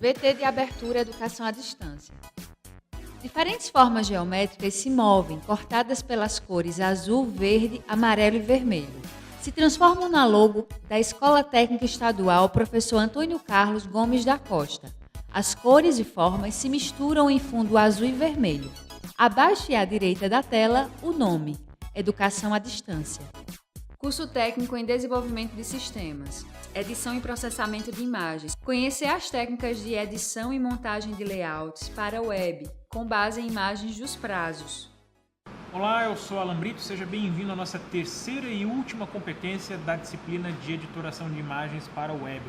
VT de abertura Educação à Distância. Diferentes formas geométricas se movem, cortadas pelas cores azul, verde, amarelo e vermelho. Se transformam na logo da Escola Técnica Estadual Professor Antônio Carlos Gomes da Costa. As cores e formas se misturam em fundo azul e vermelho. Abaixo e à direita da tela, o nome: Educação à Distância. Curso técnico em desenvolvimento de sistemas, edição e processamento de imagens. Conhecer as técnicas de edição e montagem de layouts para web, com base em imagens dos prazos. Olá, eu sou Alan Brito, seja bem-vindo à nossa terceira e última competência da disciplina de editoração de imagens para web.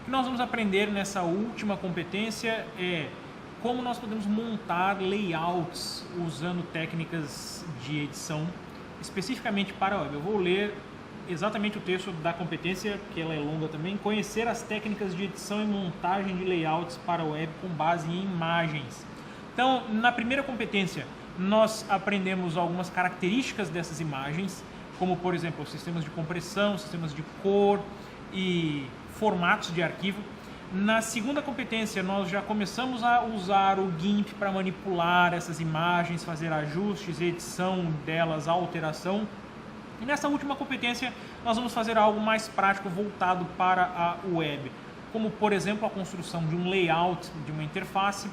O que nós vamos aprender nessa última competência é como nós podemos montar layouts usando técnicas de edição especificamente para a web. Eu vou ler exatamente o texto da competência, que ela é longa também. Conhecer as técnicas de edição e montagem de layouts para a web com base em imagens. Então, na primeira competência, nós aprendemos algumas características dessas imagens, como, por exemplo, sistemas de compressão, sistemas de cor e formatos de arquivo. Na segunda competência, nós já começamos a usar o GIMP para manipular essas imagens, fazer ajustes, edição delas, alteração. E nessa última competência, nós vamos fazer algo mais prático voltado para a web, como, por exemplo, a construção de um layout de uma interface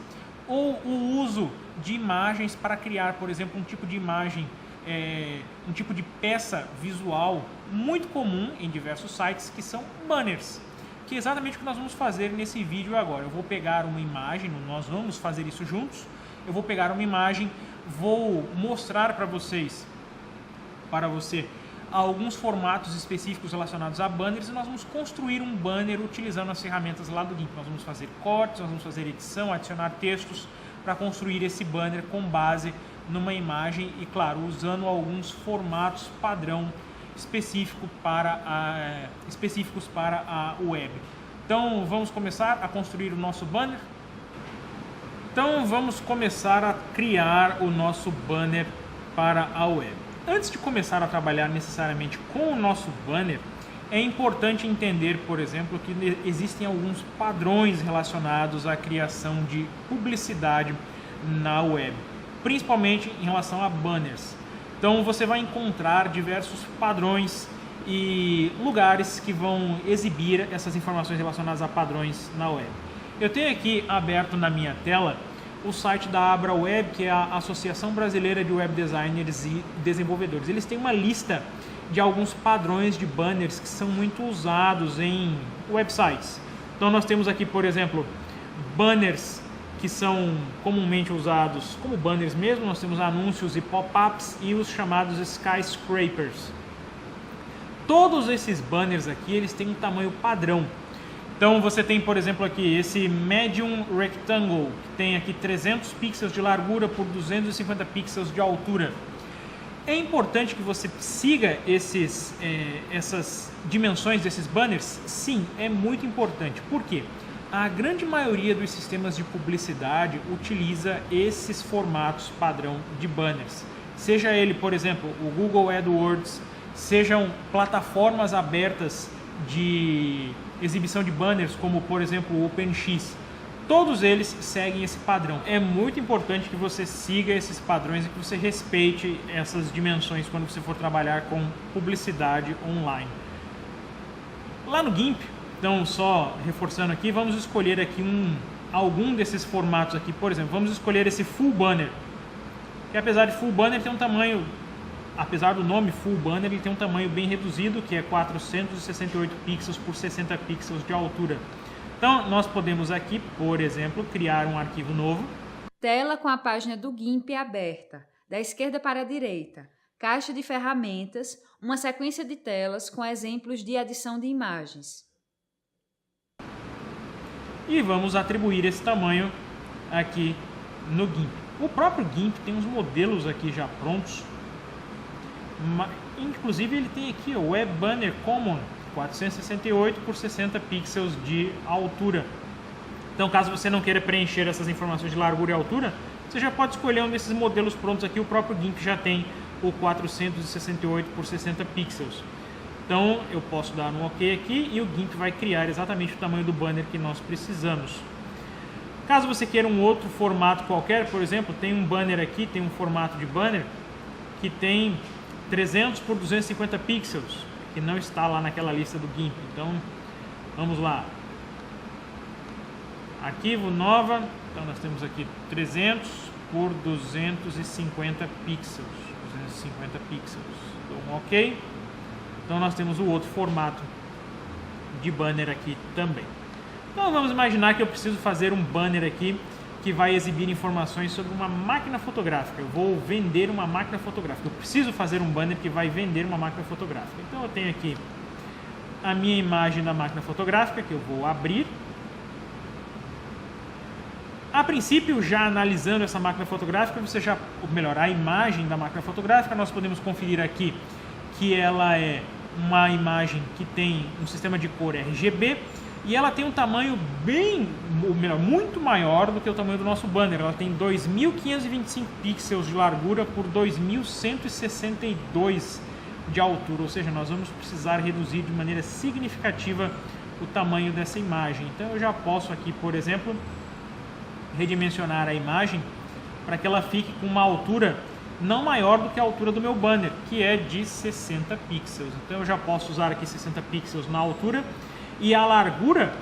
ou o uso de imagens para criar, por exemplo, um tipo de imagem, um tipo de peça visual muito comum em diversos sites, que são banners. Que é exatamente o que nós vamos fazer nesse vídeo agora. Eu vou pegar uma imagem, nós vamos fazer isso juntos. Eu vou pegar uma imagem, vou mostrar para você alguns formatos específicos relacionados a banners e nós vamos construir um banner utilizando as ferramentas lá do GIMP. Nós vamos fazer cortes, nós vamos fazer edição, adicionar textos para construir esse banner com base numa imagem e, claro, usando alguns formatos padrão específicos para a web. Então vamos começar a construir o nosso banner. Então vamos começar a criar o nosso banner para a web. Antes de começar a trabalhar necessariamente com o nosso banner, é importante entender, por exemplo, que existem alguns padrões relacionados à criação de publicidade na web, principalmente em relação a banners. Então você vai encontrar diversos padrões e lugares que vão exibir essas informações relacionadas a padrões na web. Eu tenho aqui aberto na minha tela o site da AbraWeb, que é a Associação Brasileira de Web Designers e Desenvolvedores. Eles têm uma lista de alguns padrões de banners que são muito usados em websites. Então nós temos aqui, por exemplo, banners que são comumente usados como banners mesmo. Nós temos anúncios e pop-ups e os chamados skyscrapers. Todos esses banners aqui, eles têm um tamanho padrão. Então você tem, por exemplo, aqui esse Medium Rectangle, que tem aqui 300 pixels de largura por 250 pixels de altura. É importante que você siga essas dimensões desses banners? Sim, é muito importante. Por quê? A grande maioria dos sistemas de publicidade utiliza esses formatos padrão de banners. Seja ele, por exemplo, o Google AdWords, sejam plataformas abertas de exibição de banners, como por exemplo o OpenX. Todos eles seguem esse padrão. É muito importante que você siga esses padrões e que você respeite essas dimensões quando você for trabalhar com publicidade online. Lá no GIMP, então, só reforçando aqui, vamos escolher aqui algum desses formatos aqui. Por exemplo, vamos escolher esse Full Banner, que apesar de Full Banner tem um tamanho, apesar do nome Full Banner, ele tem um tamanho bem reduzido, que é 468 pixels por 60 pixels de altura. Então, nós podemos aqui, por exemplo, criar um arquivo novo. Tela com a página do GIMP aberta, da esquerda para a direita. Caixa de ferramentas, uma sequência de telas com exemplos de adição de imagens. E vamos atribuir esse tamanho aqui no GIMP. O próprio GIMP tem uns modelos aqui já prontos. Inclusive ele tem aqui o Web Banner Common, 468 por 60 pixels de altura. Então, caso você não queira preencher essas informações de largura e altura, você já pode escolher um desses modelos prontos aqui. O próprio GIMP já tem o 468 por 60 pixels. Então eu posso dar um OK aqui e o GIMP vai criar exatamente o tamanho do banner que nós precisamos. Caso você queira um outro formato qualquer, por exemplo, tem um banner aqui, tem um formato de banner que tem 300 por 250 pixels, que não está lá naquela lista do GIMP. Então, vamos lá. Arquivo, nova. Então, nós temos aqui 300 por 250 pixels. 250 pixels. Então, ok. Então, nós temos o outro formato de banner aqui também. Então, vamos imaginar que eu preciso fazer um banner aqui que vai exibir informações sobre uma máquina fotográfica. Eu vou vender uma máquina fotográfica. Eu preciso fazer um banner que vai vender uma máquina fotográfica. Então, eu tenho aqui a minha imagem da máquina fotográfica, que eu vou abrir. A princípio, já analisando essa máquina fotográfica, ou melhor, a imagem da máquina fotográfica, nós podemos conferir aqui que ela é uma imagem que tem um sistema de cor RGB e ela tem um tamanho muito maior do que o tamanho do nosso banner. Ela tem 2.525 pixels de largura por 2.162 de altura, ou seja, nós vamos precisar reduzir de maneira significativa o tamanho dessa imagem. Então, eu já posso aqui, por exemplo, redimensionar a imagem para que ela fique com uma altura não maior do que a altura do meu banner, que é de 60 pixels. Então, eu já posso usar aqui 60 pixels na altura e a largura,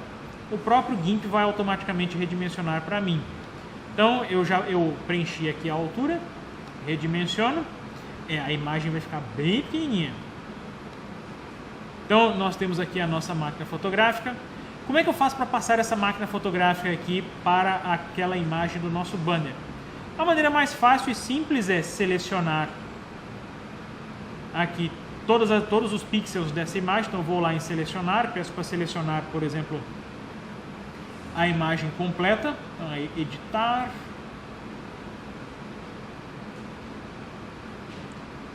o próprio GIMP vai automaticamente redimensionar para mim. Então, eu preenchi aqui a altura, redimensiono, a imagem vai ficar bem pequenininha. Então, nós temos aqui a nossa máquina fotográfica. Como é que eu faço para passar essa máquina fotográfica aqui para aquela imagem do nosso banner? A maneira mais fácil e simples é selecionar aqui todos os pixels dessa imagem. Então, eu vou lá em selecionar, peço para selecionar, por exemplo, a imagem completa. Então, aí, editar.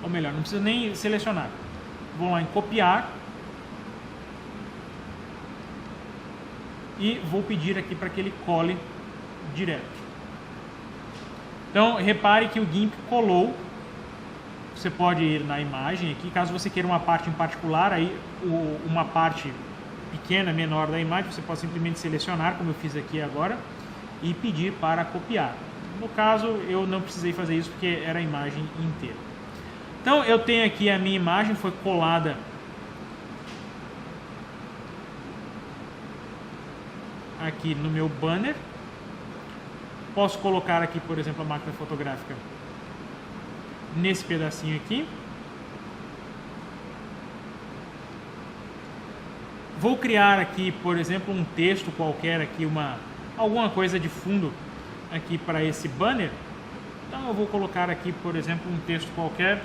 Ou melhor, não precisa nem selecionar. Vou lá em copiar. E vou pedir aqui para que ele cole direto. Então, repare que o GIMP colou. Você pode ir na imagem aqui, caso você queira uma parte em particular, aí uma parte pequena, menor da imagem, você pode simplesmente selecionar, como eu fiz aqui agora, e pedir para copiar. No caso, eu não precisei fazer isso porque era a imagem inteira. Então, eu tenho aqui a minha imagem, foi colada aqui no meu banner. Posso colocar aqui, por exemplo, a máquina fotográfica nesse pedacinho aqui. Vou criar aqui, por exemplo, um texto qualquer aqui, alguma coisa de fundo aqui para esse banner. Então eu vou colocar aqui, por exemplo, um texto qualquer.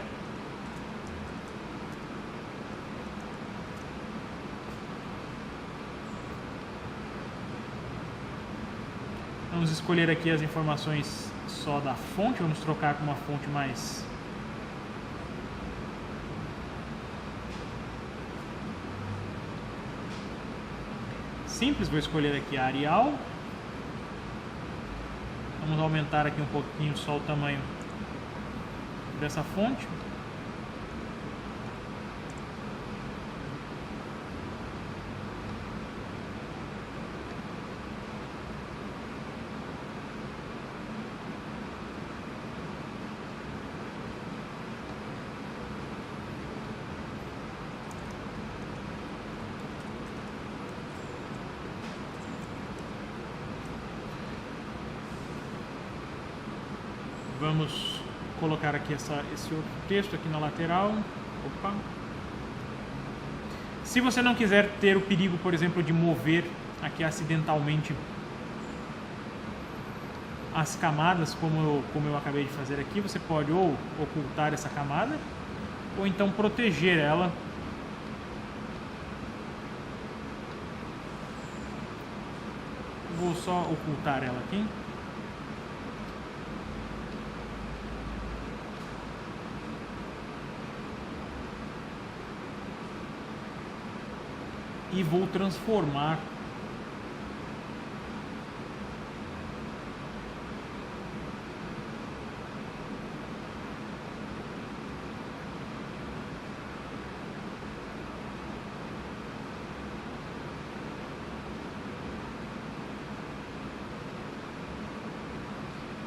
Vamos escolher aqui as informações só da fonte, vamos trocar com uma fonte mais simples. Vou escolher aqui a Arial. Vamos aumentar aqui um pouquinho só o tamanho dessa fonte. Vamos colocar aqui esse outro texto aqui na lateral. Opa. Se você não quiser ter o perigo, por exemplo, de mover aqui acidentalmente as camadas, como eu acabei de fazer aqui, você pode ou ocultar essa camada, ou então proteger ela. Vou só ocultar ela aqui. E vou transformar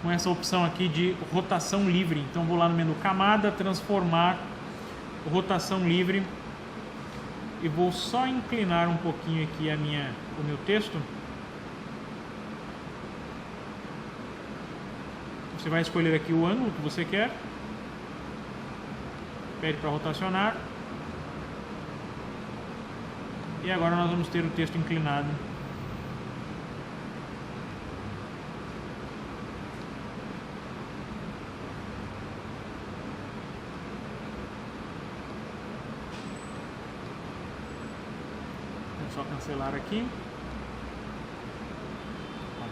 com essa opção aqui de rotação livre. Então vou lá no menu camada, transformar, rotação livre, e vou só inclinar um pouquinho aqui o meu texto. Você vai escolher aqui o ângulo que você quer, pede para rotacionar, e agora nós vamos ter o texto inclinado. Vou só cancelar aqui,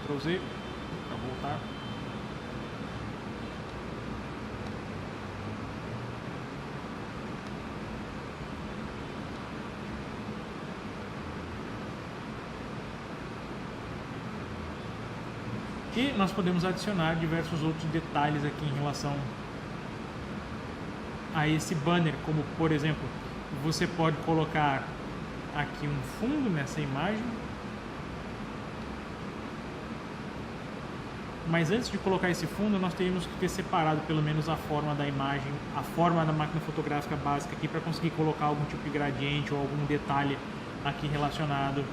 Ctrl Z para voltar. E nós podemos adicionar diversos outros detalhes aqui em relação a esse banner, como por exemplo, você pode colocar aqui um fundo nessa imagem, mas antes de colocar esse fundo nós teríamos que ter separado pelo menos a forma da imagem, a forma da máquina fotográfica básica aqui, para conseguir colocar algum tipo de gradiente ou algum detalhe aqui relacionado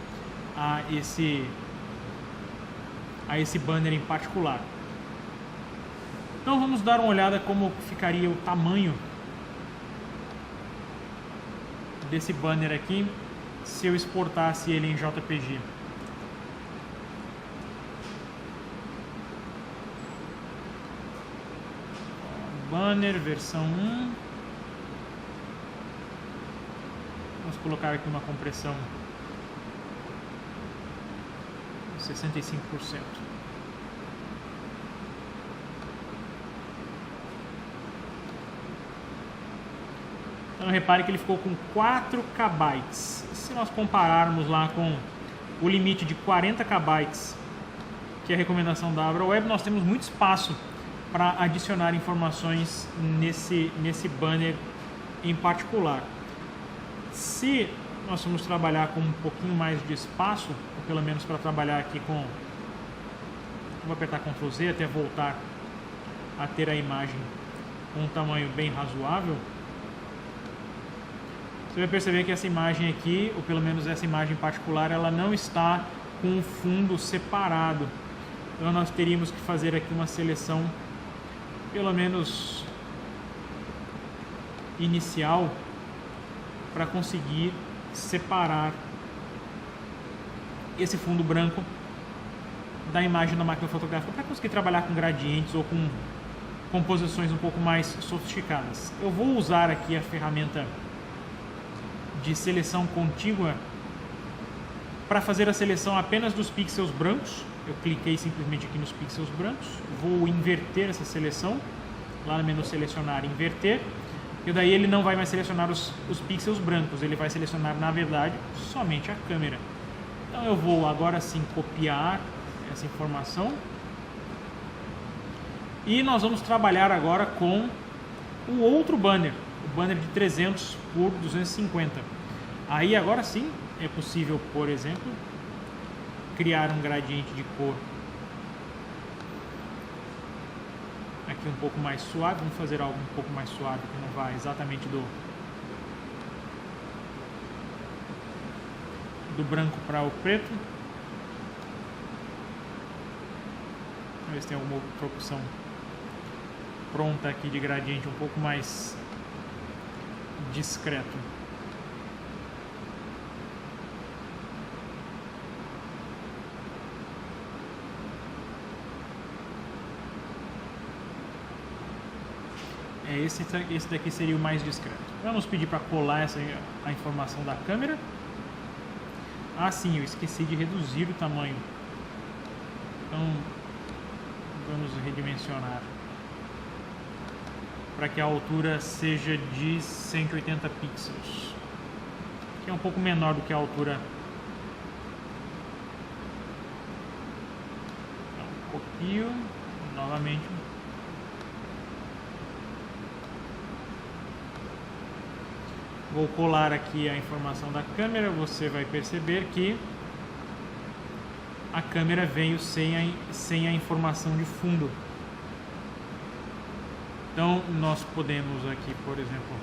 a esse banner em particular. Então vamos dar uma olhada como ficaria o tamanho desse banner aqui se eu exportasse ele em JPG. Banner versão 1. Vamos colocar aqui uma compressão 65%. Então repare que ele ficou com 4 KB. Se nós compararmos lá com o limite de 40 KB, que é a recomendação da AbraWeb, nós temos muito espaço para adicionar informações nesse banner em particular. Se nós vamos trabalhar com um pouquinho mais de espaço, ou pelo menos para trabalhar aqui com... Vou apertar Ctrl Z até voltar a ter a imagem com um tamanho bem razoável. Você vai perceber que essa imagem aqui, ou pelo menos essa imagem em particular, ela não está com um fundo separado. Então nós teríamos que fazer aqui uma seleção, pelo menos inicial, para conseguir separar esse fundo branco da imagem da máquina fotográfica, para conseguir trabalhar com gradientes ou com composições um pouco mais sofisticadas. Eu vou usar aqui a ferramenta de seleção contígua para fazer a seleção apenas dos pixels brancos. Eu cliquei simplesmente aqui nos pixels brancos, vou inverter essa seleção, lá no menu selecionar, inverter, e daí ele não vai mais selecionar os pixels brancos, ele vai selecionar, na verdade, somente a câmera. Então eu vou agora sim copiar essa informação, e nós vamos trabalhar agora com o outro banner, o banner de 300 por 250. Aí agora sim é possível, por exemplo, criar um gradiente de cor aqui um pouco mais suave. Vamos fazer algo um pouco mais suave, que não vai exatamente do branco para o preto. Vamos ver se tem alguma outra opção pronta aqui de gradiente um pouco mais discreto. Esse daqui seria o mais discreto. Vamos pedir para colar a informação da câmera. Ah, sim, eu esqueci de reduzir o tamanho. Então, vamos redimensionar para que a altura seja de 180 pixels, que é um pouco menor do que a altura. Então, copio novamente. Vou colar aqui a informação da câmera. Você vai perceber que a câmera veio sem a informação de fundo. Então nós podemos aqui, por exemplo,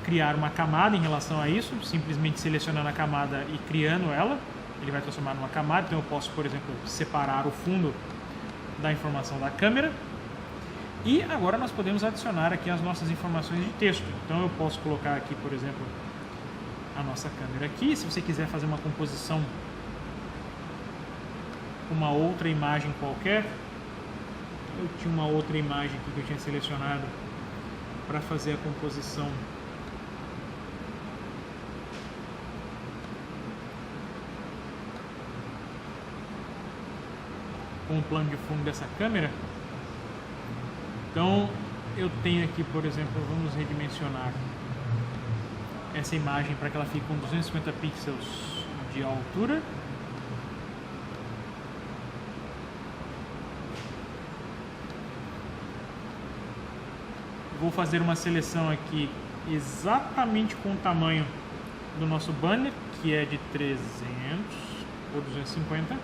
criar uma camada em relação a isso, simplesmente selecionando a camada e criando ela, ele vai transformar numa camada. Então eu posso, por exemplo, separar o fundo da informação da câmera. E agora nós podemos adicionar aqui as nossas informações de texto. Então eu posso colocar aqui, por exemplo, a nossa câmera aqui. Se você quiser fazer uma composição com uma outra imagem qualquer, eu tinha uma outra imagem aqui que eu tinha selecionado para fazer a composição com o plano de fundo dessa câmera. Então eu tenho aqui, por exemplo, vamos redimensionar essa imagem para que ela fique com 250 pixels de altura. Vou fazer uma seleção aqui exatamente com o tamanho do nosso banner, que é de 300 ou 250.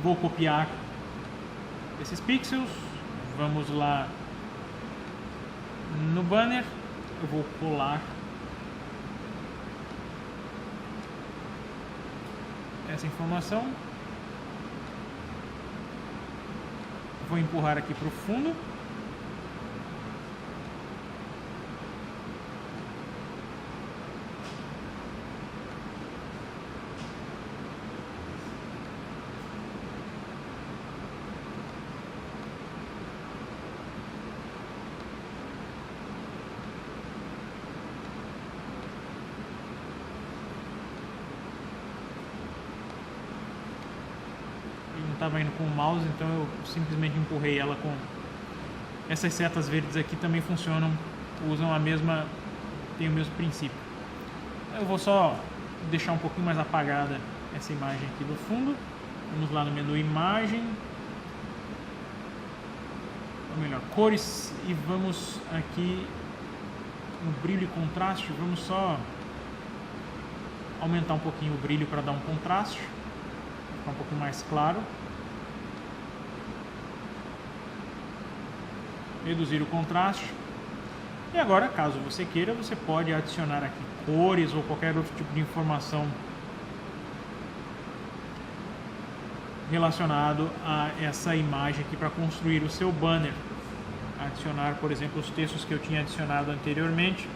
Vou copiar esses pixels, vamos lá no banner, eu vou colar essa informação, vou empurrar aqui para o fundo. Estava indo com o mouse, então eu simplesmente empurrei ela com essas setas verdes aqui. Também funcionam, usam a mesma, tem o mesmo princípio. Eu vou só deixar um pouquinho mais apagada essa imagem aqui do fundo. Vamos lá no menu imagem, ou melhor, cores, e vamos aqui no brilho e contraste. Vamos só aumentar um pouquinho o brilho para dar um contraste, ficar um pouquinho mais claro. Reduzir o contraste. E agora, caso você queira, você pode adicionar aqui cores ou qualquer outro tipo de informação relacionado a essa imagem aqui para construir o seu banner. Adicionar, por exemplo, os textos que eu tinha adicionado anteriormente.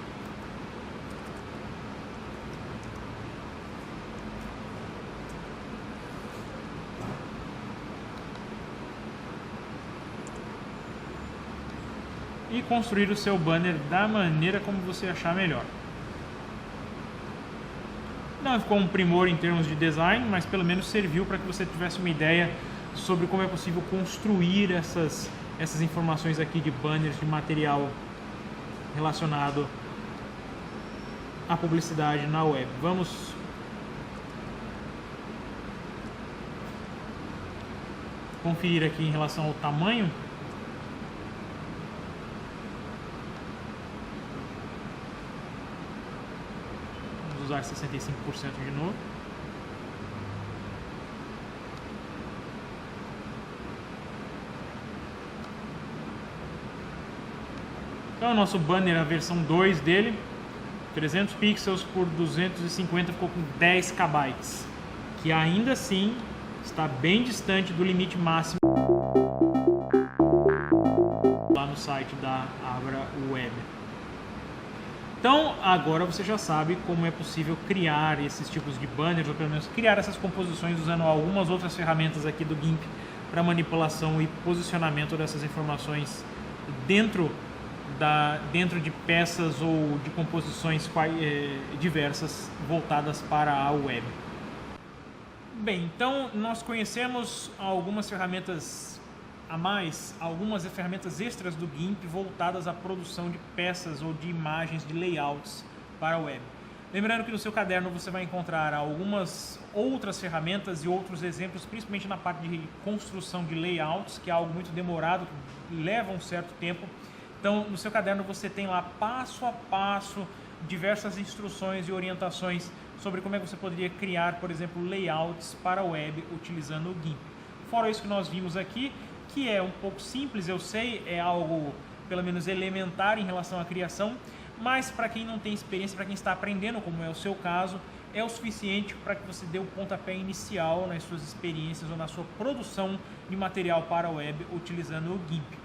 E construir o seu banner da maneira como você achar melhor. Não ficou um primor em termos de design, mas pelo menos serviu para que você tivesse uma ideia sobre como é possível construir essas informações aqui de banners, de material relacionado à publicidade na web. Vamos conferir aqui em relação ao tamanho. Usar 65% de novo. Então o nosso banner, a versão 2 dele, 300 pixels por 250, ficou com 10 KB, que ainda assim está bem distante do limite máximo lá no site da Abra Web. Então, agora você já sabe como é possível criar esses tipos de banners, ou pelo menos criar essas composições usando algumas outras ferramentas aqui do GIMP para manipulação e posicionamento dessas informações dentro de peças ou de composições diversas voltadas para a web. Bem, então nós conhecemos algumas ferramentas a mais, algumas ferramentas extras do GIMP voltadas à produção de peças ou de imagens, de layouts para a web. Lembrando que no seu caderno você vai encontrar algumas outras ferramentas e outros exemplos, principalmente na parte de construção de layouts, que é algo muito demorado, que leva um certo tempo. Então, no seu caderno você tem lá passo a passo diversas instruções e orientações sobre como é que você poderia criar, por exemplo, layouts para a web utilizando o GIMP. Fora isso que nós vimos aqui, que é um pouco simples, eu sei, é algo pelo menos elementar em relação à criação, mas para quem não tem experiência, para quem está aprendendo, como é o seu caso, é o suficiente para que você dê o pontapé inicial nas suas experiências ou na sua produção de material para a web utilizando o GIMP.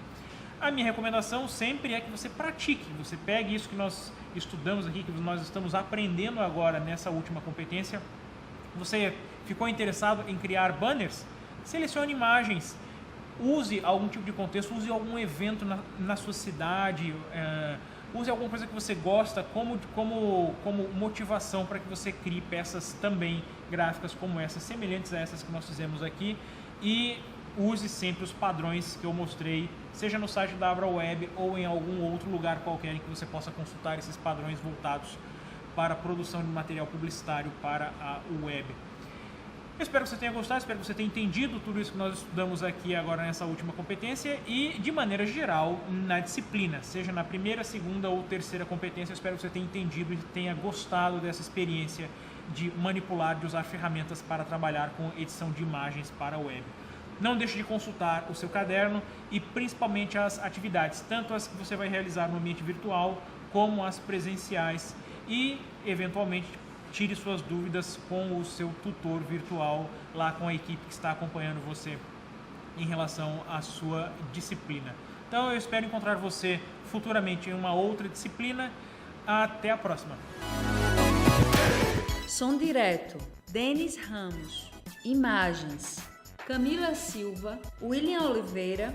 A minha recomendação sempre é que você pratique, você pegue isso que nós estudamos aqui, que nós estamos aprendendo agora nessa última competência. Você ficou interessado em criar banners? Selecione imagens, use algum tipo de contexto, use algum evento na sua cidade, use alguma coisa que você gosta como motivação para que você crie peças também gráficas como essas, semelhantes a essas que nós fizemos aqui, e use sempre os padrões que eu mostrei, seja no site da AbraWeb ou em algum outro lugar qualquer em que você possa consultar esses padrões voltados para a produção de material publicitário para a web. Eu espero que você tenha gostado, espero que você tenha entendido tudo isso que nós estudamos aqui agora nessa última competência e, de maneira geral, na disciplina, seja na primeira, segunda ou terceira competência. Eu espero que você tenha entendido e tenha gostado dessa experiência de manipular, de usar ferramentas para trabalhar com edição de imagens para a web. Não deixe de consultar o seu caderno e principalmente as atividades, tanto as que você vai realizar no ambiente virtual como as presenciais, e, eventualmente, tire suas dúvidas com o seu tutor virtual, lá com a equipe que está acompanhando você em relação à sua disciplina. Então eu espero encontrar você futuramente em uma outra disciplina. Até a próxima! Som direto, Denis Ramos. Imagens, Camila Silva, William Oliveira.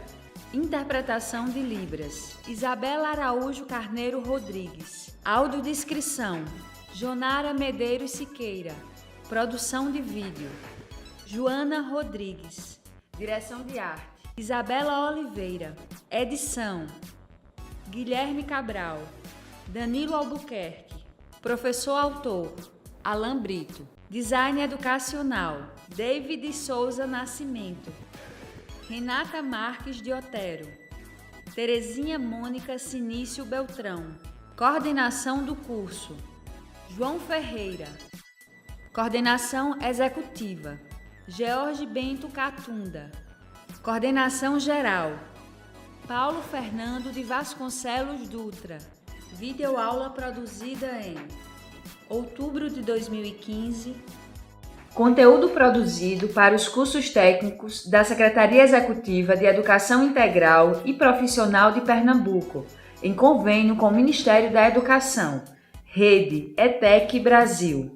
Interpretação de Libras, Isabela Araújo Carneiro Rodrigues. Audiodescrição, Jonara Medeiros Siqueira. Produção de vídeo, Joana Rodrigues. Direção de arte, Isabela Oliveira. Edição, Guilherme Cabral. Danilo Albuquerque. Professor autor, Alan Brito. Design educacional, David Souza Nascimento. Renata Marques de Otero. Terezinha Mônica Sinício Beltrão. Coordenação do curso, João Ferreira. Coordenação executiva, George Bento Catunda. Coordenação geral, Paulo Fernando de Vasconcelos Dutra. Videoaula produzida em outubro de 2015. Conteúdo produzido para os cursos técnicos da Secretaria Executiva de Educação Integral e Profissional de Pernambuco, em convênio com o Ministério da Educação. Rede ETEC Brasil.